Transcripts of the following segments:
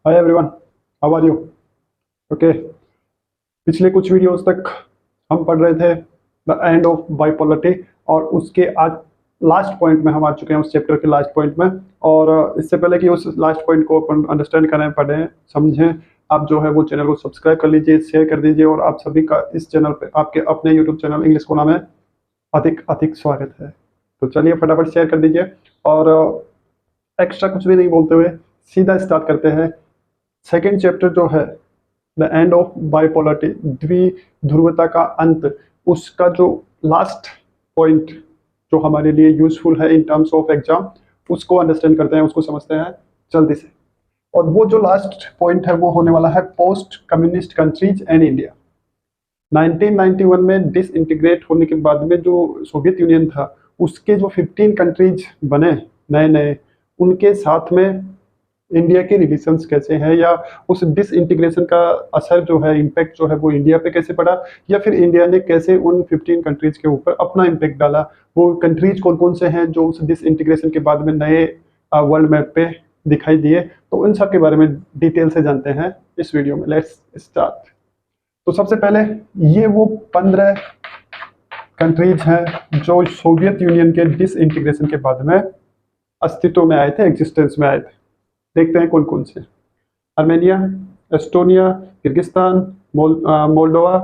Hi everyone, how are you? Okay. पिछले कुछ videos तक हम पढ़ रहे थे द एंड ऑफ बाइपोलरिटी और उसके आज लास्ट पॉइंट में हम आ चुके हैं, उस चैप्टर के लास्ट पॉइंट में। और इससे पहले कि उस लास्ट पॉइंट को अपन अंडरस्टैंड करें, पढ़ें, समझें, आप जो है वो चैनल को सब्सक्राइब कर लीजिए, शेयर कर दीजिए। और आप सभी का इस चैनल पे, आपके अपने यूट्यूब चैनल इंग्लिश कोना में अधिक अधिक स्वागत है। तो चलिए फटाफट शेयर कर दीजिए और एक्स्ट्रा कुछ भी नहीं बोलते हुए सीधा स्टार्ट करते हैं। सेकेंड चैप्टर जो है द एंड ऑफ बाइपोलरिटी, द्विध्रुवता का अंत, उसका जो लास्ट पॉइंट जो हमारे लिए यूजफुल है इन टर्म्स ऑफ एग्जाम, उसको अंडरस्टैंड करते हैं, उसको समझते हैं जल्दी से। और वो जो लास्ट पॉइंट है वो होने वाला है post communist countries and India. 1991 में डिसइंटीग्रेट होने के बाद में जो सोवियत यूनियन था, उसके जो 15 कंट्रीज बने नए नए, उनके साथ में इंडिया के रिलेशंस कैसे हैं, या उस डिसइंटीग्रेशन का असर जो है, इम्पैक्ट जो है वो इंडिया पे कैसे पड़ा, या फिर इंडिया ने कैसे उन 15 कंट्रीज के ऊपर अपना इम्पैक्ट डाला। वो कंट्रीज कौन कौन से हैं जो उस डिसइंटीग्रेशन के बाद में नए वर्ल्ड मैप पे दिखाई दिए, तो इन सब के बारे में डिटेल से जानते हैं इस वीडियो में। Let's start. तो सबसे पहले ये वो 15 कंट्रीज हैं जो सोवियत यूनियन के डिसइंटीग्रेशन के बाद में अस्तित्व में आए थे, एग्जिस्टेंस में आए थे। देखते हैं कौन कौन से। Armenia, Estonia, Kyrgyzstan, Moldova,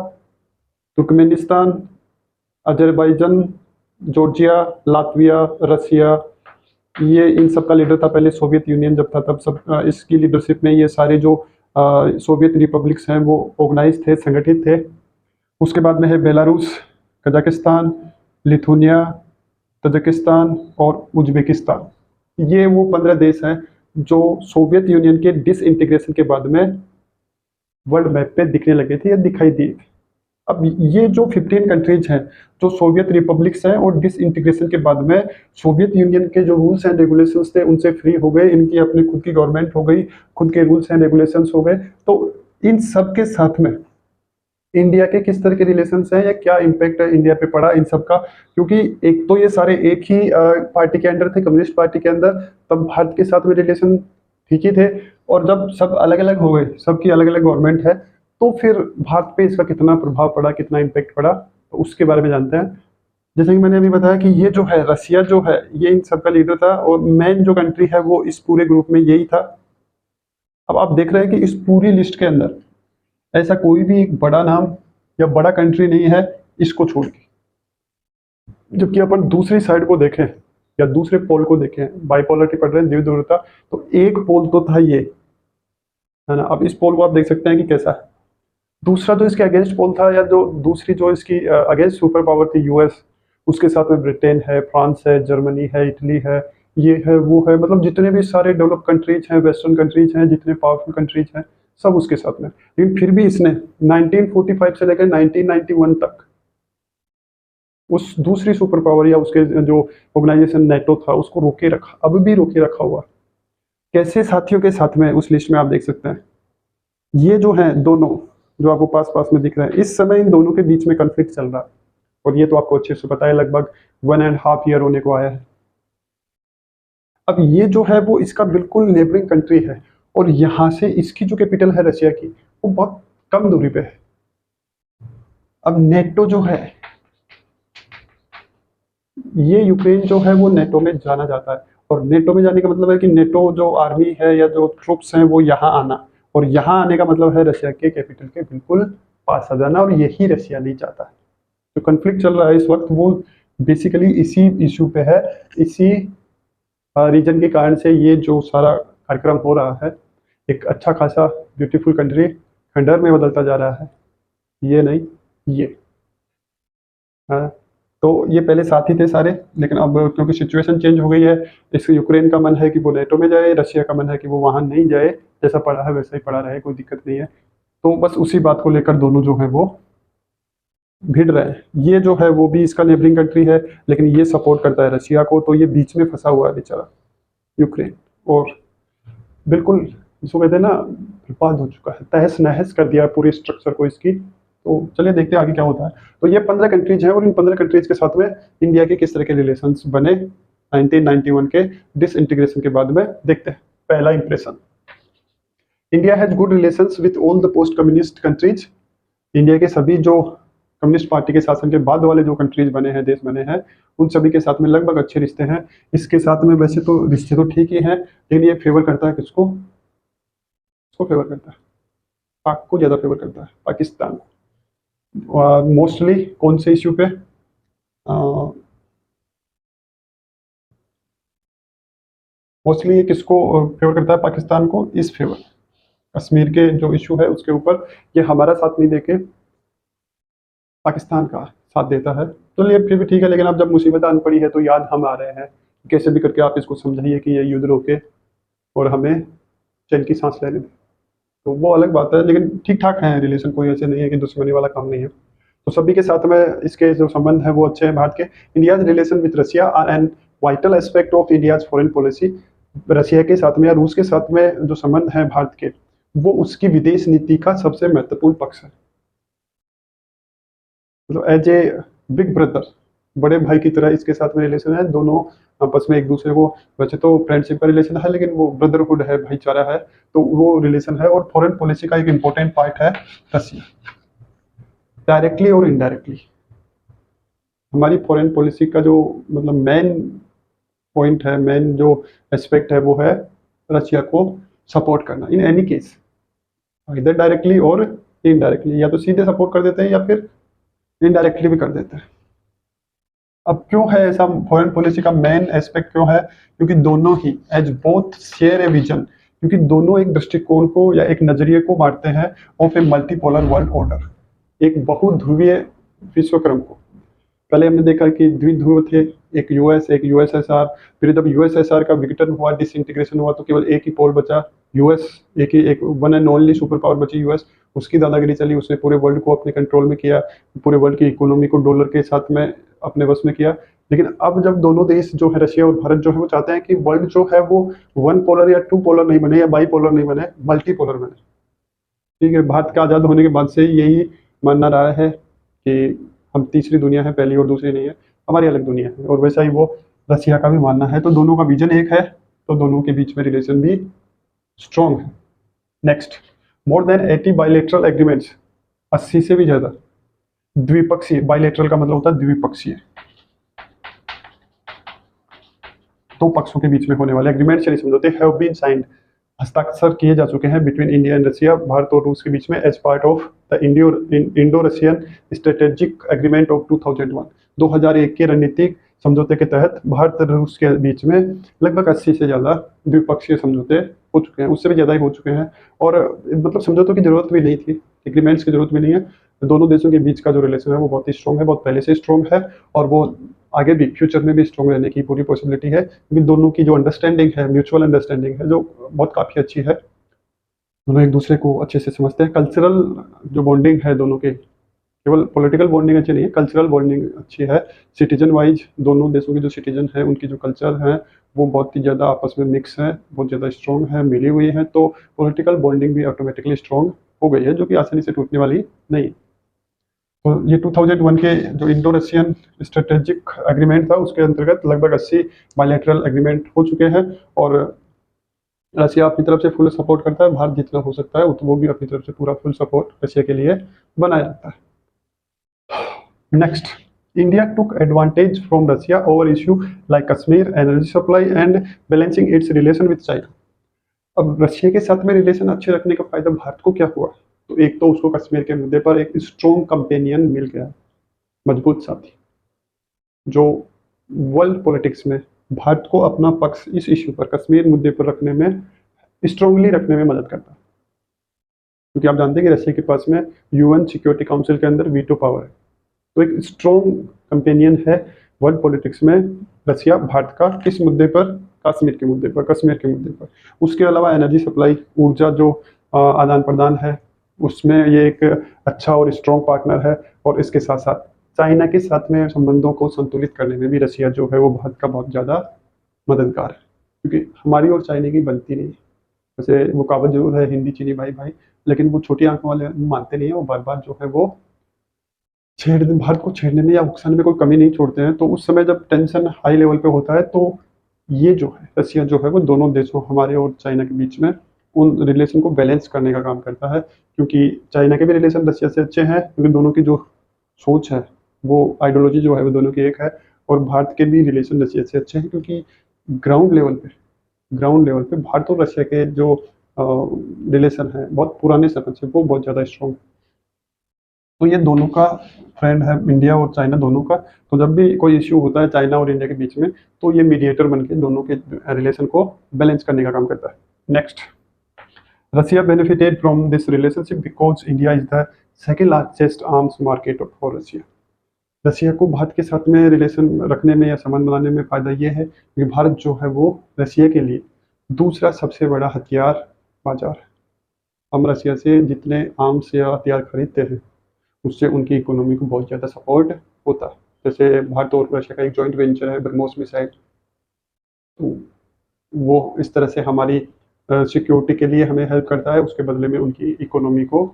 Turkmenistan, Azerbaijan, Georgia, Latvia, Russia. ये इन सब का लीडर था पहले सोवियत यूनियन जब था, तब सब इसकी लीडरशिप में ये सारे जो सोवियत रिपब्लिक्स हैं वो ऑर्गेनाइज थे, संगठित थे। उसके बाद में है बेलारूस, कजाकिस्तान, लिथुनिया, तजाकिस्तान और उज्बेकिस्तान। ये वो 15 देश हैं जो सोवियत यूनियन के डिसइंटीग्रेशन के बाद में वर्ल्ड मैप पे दिखने लगे थे या दिखाई दिए थे। अब ये जो 15 कंट्रीज हैं जो सोवियत रिपब्लिक्स हैं और डिसइंटीग्रेशन के बाद में सोवियत यूनियन के जो रूल्स एंड रेगुलेशंस थे उनसे फ्री हो गए, इनकी अपनी खुद की गवर्नमेंट हो गई, खुद के रूल्स एंड रेगुलेशंस हो गए। तो इन सब के साथ में इंडिया के किस तरह के रिलेशंस हैं या क्या इम्पैक्ट इंडिया पे पड़ा इन सब का, क्योंकि एक तो ये सारे एक ही पार्टी के अंडर थे, कम्युनिस्ट पार्टी के अंदर, तब भारत के साथ में रिलेशन ठीक ही थे। और जब सब अलग अलग हो गए, सबकी अलग अलग गवर्नमेंट है, तो फिर भारत पे इसका कितना प्रभाव पड़ा, कितना इम्पैक्ट पड़ा, तो उसके बारे में जानते हैं। जैसे कि मैंने अभी बताया कि ये जो है रसिया जो है ये इन सबका लीडर था, और मेन जो कंट्री है वो इस पूरे ग्रुप में यही था। अब आप देख रहे हैं कि इस पूरी लिस्ट के अंदर ऐसा कोई भी एक बड़ा नाम या बड़ा कंट्री नहीं है इसको छोड़ के। जबकि अपन दूसरी साइड को देखें या दूसरे पोल को देखें, बाइपोलरिटी पढ़ रहे हैं, द्विध्रुवता, तो एक पोल तो था ये, है ना। अब इस पोल को आप देख सकते हैं कि कैसा है। दूसरा जो इसके अगेंस्ट पोल था, या जो दूसरी जो इसकी अगेंस्ट सुपर पावर थी, यूएस, उसके साथ में ब्रिटेन है, फ्रांस है, जर्मनी है, इटली है, ये है, वो है, मतलब जितने भी सारे डेवलप कंट्रीज हैं, वेस्टर्न कंट्रीज हैं, जितने पावरफुल कंट्रीज हैं, सब उसके साथ में। लेकिन फिर भी इसने 1945 से लेकर 1991 तक उस दूसरी सुपर पावर या उसके जो ऑर्गेनाइजेशन नेटो था उसको रोके रखा, अब भी रोके रखा हुआ। कैसे साथियों के साथ में उस लिस्ट में आप देख सकते हैं। ये जो है दोनों जो आपको पास पास में दिख रहे हैं, इस समय इन दोनों के बीच में कॉन्फ्लिक्ट चल रहा है, और ये तो आपको अच्छे से पता है, लगभग 1.5 ईयर होने को आया है। अब ये जो है वो इसका बिल्कुल नेबरिंग कंट्री है, और यहाँ से इसकी जो कैपिटल है रशिया की, वो बहुत कम दूरी पे है। अब नेटो जो है, ये यूक्रेन जो है वो नेटो में जाना जाता है, और नेटो में जाने का मतलब है कि नेटो जो आर्मी है या जो ट्रुप्स हैं वो यहाँ आना, और यहाँ आने का मतलब है रशिया के कैपिटल के बिल्कुल पास आ जाना, और यही रशिया नहीं चाहता है। जो कन्फ्लिक्ट चल रहा है इस वक्त वो बेसिकली इसी इशू पे है, इसी रीजन के कारण से ये जो सारा कार्यक्रम हो रहा है। एक अच्छा खासा ब्यूटीफुल कंट्री खंडहर में बदलता जा रहा है, ये नहीं ये। हाँ, तो ये पहले साथ ही थे सारे, लेकिन अब क्योंकि सिचुएशन चेंज हो गई है, इस यूक्रेन का मन है कि वो नेटो में जाए, रशिया का मन है कि वो वहाँ नहीं जाए, जैसा पड़ा है वैसा ही पड़ा रहे, कोई दिक्कत नहीं है। तो बस उसी बात को लेकर दोनों जो है वो भिड़ रहे हैं। ये जो है वो भी इसका नेबरिंग कंट्री है, लेकिन ये सपोर्ट करता है रशिया को, तो ये बीच में फंसा हुआ है बेचारा यूक्रेन, और बिल्कुल जिसको कहते हैं ना, बर्बाद हो चुका है, तहस नहस कर दिया पूरे स्ट्रक्चर को इसकी। तो चलिए देखते हैं आगे क्या होता है। तो ये 15 कंट्रीज हैं, और इन 15 कंट्रीज के साथ में इंडिया के किस तरह के रिलेशंस बने 1991 के डिसइंटीग्रेशन के बाद में। देखते हैं पहला impression. India has good relations with all the post communist countries. India के सभी जो कम्युनिस्ट पार्टी के शासन के बाद वाले जो कंट्रीज बने हैं, देश बने हैं, उन सभी के साथ में लगभग अच्छे रिश्ते हैं। इसके साथ में वैसे तो रिश्ते तो ठीक ही हैं, लेकिन ये फेवर करता है किसको? इसको फेवर करता है, पाक को ज़्यादा फेवर करता है, पाकिस्तान को। मोस्टली कौन से इश्यू पे? मोस्टली ये किसको फेवर करता है? पाकिस्तान को इस फेवर, कश्मीर के जो इशू है उसके ऊपर ये हमारा साथ नहीं देके पाकिस्तान का साथ देता है। तो ये फिर भी ठीक है, लेकिन अब जब मुसीबत आन पड़ी है तो याद हम आ रहे हैं, कैसे भी करके आप इसको समझाइए कि ये युद्ध रोके और हमें चैन की सांस लेने दें। तो वो अलग बात है, लेकिन ठीक ठाक है रिलेशन, कोई ऐसे नहीं है कि दुश्मनी वाला काम नहीं है। तो सभी के साथ में इसके जो संबंध है वो अच्छे हैं भारत के। India's relation with Russia are an vital aspect of India's foreign policy. Russia के साथ में या रूस के साथ में जो संबंध है भारत के, वो उसकी विदेश नीति का सबसे महत्वपूर्ण पक्ष है। मतलब एज ए बिग ब्रदर, बड़े भाई की तरह इसके साथ में रिलेशन है। दोनों आपस में एक दूसरे को, वैसे तो फ्रेंडशिप का रिलेशन है, लेकिन वो ब्रदरहुड है, भाईचारा है, तो वो रिलेशन है। और फॉरेन पॉलिसी का एक इम्पोर्टेंट पार्ट है रशिया, डायरेक्टली और इनडायरेक्टली। हमारी फॉरेन पॉलिसी का जो मतलब मेन पॉइंट है, मेन जो एस्पेक्ट है, वो है रशिया को सपोर्ट करना इन एनी केस, इधर डायरेक्टली और इनडायरेक्टली। या तो सीधे सपोर्ट कर देते हैं या फिर इनडायरेक्टली भी कर देते हैं। अब क्यों है ऐसा? फॉरेन पॉलिसी का मेन एस्पेक्ट क्यों है? क्योंकि दोनों ही as both share a vision, क्योंकि दोनों एक दृष्टिकोण को या एक नजरिए को बांटते हैं of A multipolar world order, एक बहुध्रुवीय विश्व क्रम को। पहले हमने देखा कि द्विध्रुव थे, एक यूएस एक यूएसएसआर। फिर जब यूएसएसआर का विघटन हुआ, डिसइंटीग्रेशन हुआ, तो केवल एक ही पोल बचा, यूएस। एक one and only super power बची यूएस। उसकी दादागिरी चली, उसने पूरे वर्ल्ड को अपने कंट्रोल में किया, पूरे वर्ल्ड की इकोनॉमी को डॉलर के साथ में अपने वश में किया। लेकिन अब जब दोनों देश जो है, रशिया और भारत जो है, वो चाहते हैं कि वर्ल्ड जो है वो वन पोलर या टू पोलर नहीं बने या बाई पोलर नहीं बने, मल्टी पोलर बने। ठीक है, भारत का आज़ाद होने के बाद से यही मानना रहा है कि हम तीसरी दुनिया है, पहली और दूसरी नहीं है, हमारी अलग दुनिया है। और वैसा ही वो रसिया का भी मानना है। तो दोनों का विजन एक है, तो दोनों के बीच में रिलेशन भी स्ट्रॉन्ग है। Next, more than 80 bilateral agreements, 80 से भी ज़्यादा द्विपक्षीय। बायलैटरल का मतलब होता है द्विपक्षीय, दो पक्षों के बीच में होने वाले एग्रीमेंट चलिए समझौते, हैव बीन साइंड, हस्ताक्षर किए जा चुके हैं between India and Russia, Bharat और रूस के बीच में, as part of the Indo Russian strategic agreement of 2001। 2001 के रणनीतिक समझौते के तहत भारत और रूस के बीच में लगभग 80 से ज़्यादा द्विपक्षीय समझौते हो चुके हैं, उससे भी ज़्यादा ही हो चुके हैं। और मतलब समझौतों की जरूरत भी नहीं थी, एग्रीमेंट्स की जरूरत भी नहीं है। दोनों देशों के बीच का जो रिलेशन है वो बहुत ही स्ट्रॉन्ग है, बहुत पहले से स्ट्रॉन्ग है, और वो आगे भी फ्यूचर में भी स्ट्रॉन्ग रहने की पूरी पॉसिबिलिटी है, क्योंकि दोनों की जो अंडरस्टैंडिंग है, म्यूचुअल अंडरस्टैंडिंग है, जो बहुत काफ़ी अच्छी है। दोनों एक दूसरे को अच्छे से समझते हैं। कल्चरल जो बॉन्डिंग है दोनों के, केवल पॉलिटिकल बॉन्डिंग अच्छी नहीं है, कल्चरल बॉन्डिंग अच्छी है। सिटीजन वाइज दोनों देशों के जो सिटीजन हैं, उनकी जो कल्चर है वो बहुत ही ज़्यादा आपस में मिक्स है, बहुत ज़्यादा स्ट्रॉन्ग है, मिली हुई है। तो पॉलिटिकल बॉन्डिंग भी ऑटोमेटिकली स्ट्रॉन्ग हो गई है, जो कि आसानी से टूटने वाली नहीं। तो ये 2001 के जो इंडो रशियन स्ट्रेटेजिक एग्रीमेंट था, उसके अंतर्गत लगभग 80 बायलैटरल एग्रीमेंट हो चुके हैं। और रशिया अपनी तरफ से फुल सपोर्ट करता है, भारत जितना हो सकता है तो वो भी अपनी तरफ से पूरा फुल सपोर्ट रशिया के लिए बनाया जाता है। Next, India took advantage from Russia over issue like Kashmir, energy supply and balancing it's relation with China. अब रशिया के साथ में रिलेशन अच्छे रखने का फायदा भारत को क्या हुआ? तो एक तो उसको कश्मीर के मुद्दे पर एक स्ट्रॉन्ग कंपेनियन मिल गया, मजबूत साथी, जो वर्ल्ड पॉलिटिक्स में भारत को अपना पक्ष इस इश्यू पर, कश्मीर मुद्दे पर रखने में, स्ट्रांगली रखने में मदद करता है। क्योंकि आप जानते हैं कि रशिया के पास में यूएन सिक्योरिटी काउंसिल के अंदर वीटो पावर है। तो एक स्ट्रॉन्ग कंपेनियन है वर्ल्ड पॉलिटिक्स में रशिया भारत का, किस मुद्दे पर? कश्मीर के मुद्दे पर, कश्मीर के मुद्दे पर। उसके अलावा एनर्जी सप्लाई, ऊर्जा जो आदान प्रदान है, उसमें ये एक अच्छा और स्ट्रॉन्ग पार्टनर है। और इसके साथ साथ चाइना के साथ में संबंधों को संतुलित करने में भी रशिया जो है वो भारत का बहुत ज़्यादा मददगार है, क्योंकि हमारी और चाइना की बनती नहीं। वैसे वो कहावत जरूर है, हिंदी चीनी भाई भाई, लेकिन वो छोटी आंखों वाले मानते नहीं है, वो बार बार जो है वो भारत को छेड़ने में या उकसाने में कोई कमी नहीं छोड़ते हैं। तो उस समय जब टेंशन हाई लेवल पे होता है, तो ये जो है रशिया जो है वो दोनों देशों, हमारे और चाइना के बीच में, उन रिलेशन को बैलेंस करने का काम करता है, क्योंकि चाइना के भी रिलेशन रशिया से अच्छे हैं, क्योंकि दोनों की जो सोच है, वो आइडियोलॉजी जो है वो दोनों की एक है। और भारत के भी रिलेशन रशिया से अच्छे हैं, क्योंकि ग्राउंड लेवल पे भारत और रशिया के जो रिलेशन है बहुत पुराने समय से वो बहुत ज़्यादा स्ट्रॉन्ग। तो ये दोनों का फ्रेंड है, इंडिया और चाइना दोनों का। तो जब भी कोई इश्यू होता है चाइना और इंडिया के बीच में, तो ये मीडिएटर बन के दोनों के रिलेशन को बैलेंस करने का काम करता है। Next, Russia benefited from this relationship because India is the second largest arms market for Russia. Russia को भारत के साथ में रिलेशन रखने में या संबंध बनाने में फ़ायदा ये है कि भारत जो है वो रशिया के लिए दूसरा सबसे बड़ा हथियार बाजार है। हम रशिया से जितने आर्म्स या हथियार खरीदते हैं, उससे उनकी इकोनॉमी को बहुत ज़्यादा सपोर्ट होता है। जैसे भारत और रशिया का एक जॉइंट वेंचर है ब्रह्मोस मिसाइल, तो वो इस तरह से हमारी सिक्योरिटी के लिए हमें हेल्प करता है, उसके बदले में उनकी इकोनॉमी को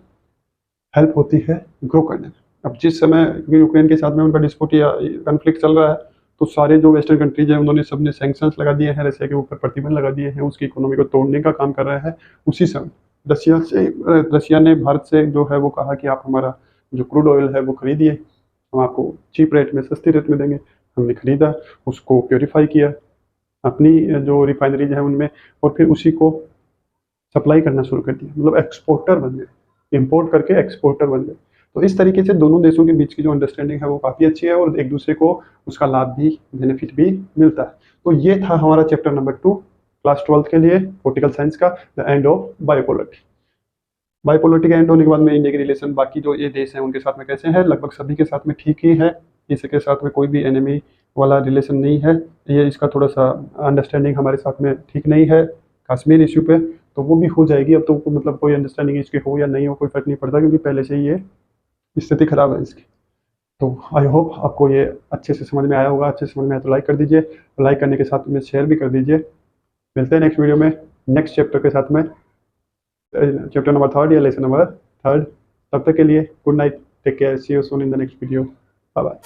हेल्प होती है ग्रो करने में। अब जिस समय यूक्रेन के साथ में उनका डिस्प्यूट या कन्फ्लिक्ट चल रहा है, तो सारे जो वेस्टर्न कंट्रीज हैं उन्होंने सबने सैंक्शंस लगा दिए हैं, रशिया के ऊपर प्रतिबंध लगा दिए हैं, उसकी इकोनॉमी को तोड़ने का काम कर रहे हैं। उसी समय रशिया ने भारत से जो है वो कहा कि आप हमारा जो क्रूड ऑयल है वो खरीदिए, हम आपको चीप रेट में, सस्ती रेट में देंगे। हमने खरीदा, उसको प्योरीफाई किया अपनी जो रिफाइनरीज है उनमें, और फिर उसी को सप्लाई करना शुरू कर दिया। मतलब एक्सपोर्टर बन गए, इंपोर्ट करके एक्सपोर्टर बन गए। तो इस तरीके से दोनों देशों के बीच की जो अंडरस्टैंडिंग है वो काफ़ी अच्छी है, और एक दूसरे को उसका लाभ भी, बेनिफिट भी मिलता है। तो ये था हमारा चैप्टर नंबर 2 क्लास 12 के लिए पॉलिटिकल साइंस का, द एंड ऑफ बायोपोलरिटी। बायोपोलरिटी के एंड होने के बाद में इंडिया के रिलेशन बाकी जो ये देश हैं उनके साथ में कैसे हैं, लगभग सभी के साथ में ठीक ही है। इसके साथ में कोई भी एनिमी वाला रिलेशन नहीं है। ये इसका थोड़ा सा अंडरस्टैंडिंग हमारे साथ में ठीक नहीं है कश्मीर इशू पे, तो वो भी हो जाएगी। अब तो मतलब कोई अंडरस्टैंडिंग इसकी हो या नहीं हो कोई फर्क नहीं पड़ता, क्योंकि पहले से ही ये स्थिति खराब है इसकी। तो आई होप आपको ये अच्छे से समझ में आया होगा। अच्छे से समझ में आया तो लाइक कर दीजिए, लाइक करने के साथ में शेयर भी कर दीजिए। मिलते हैं नेक्स्ट वीडियो में नेक्स्ट चैप्टर के साथ में, चैप्टर नंबर 3 या लेसन नंबर 3। तब तक के लिए good night, take care, see you soon in the next video, bye bye.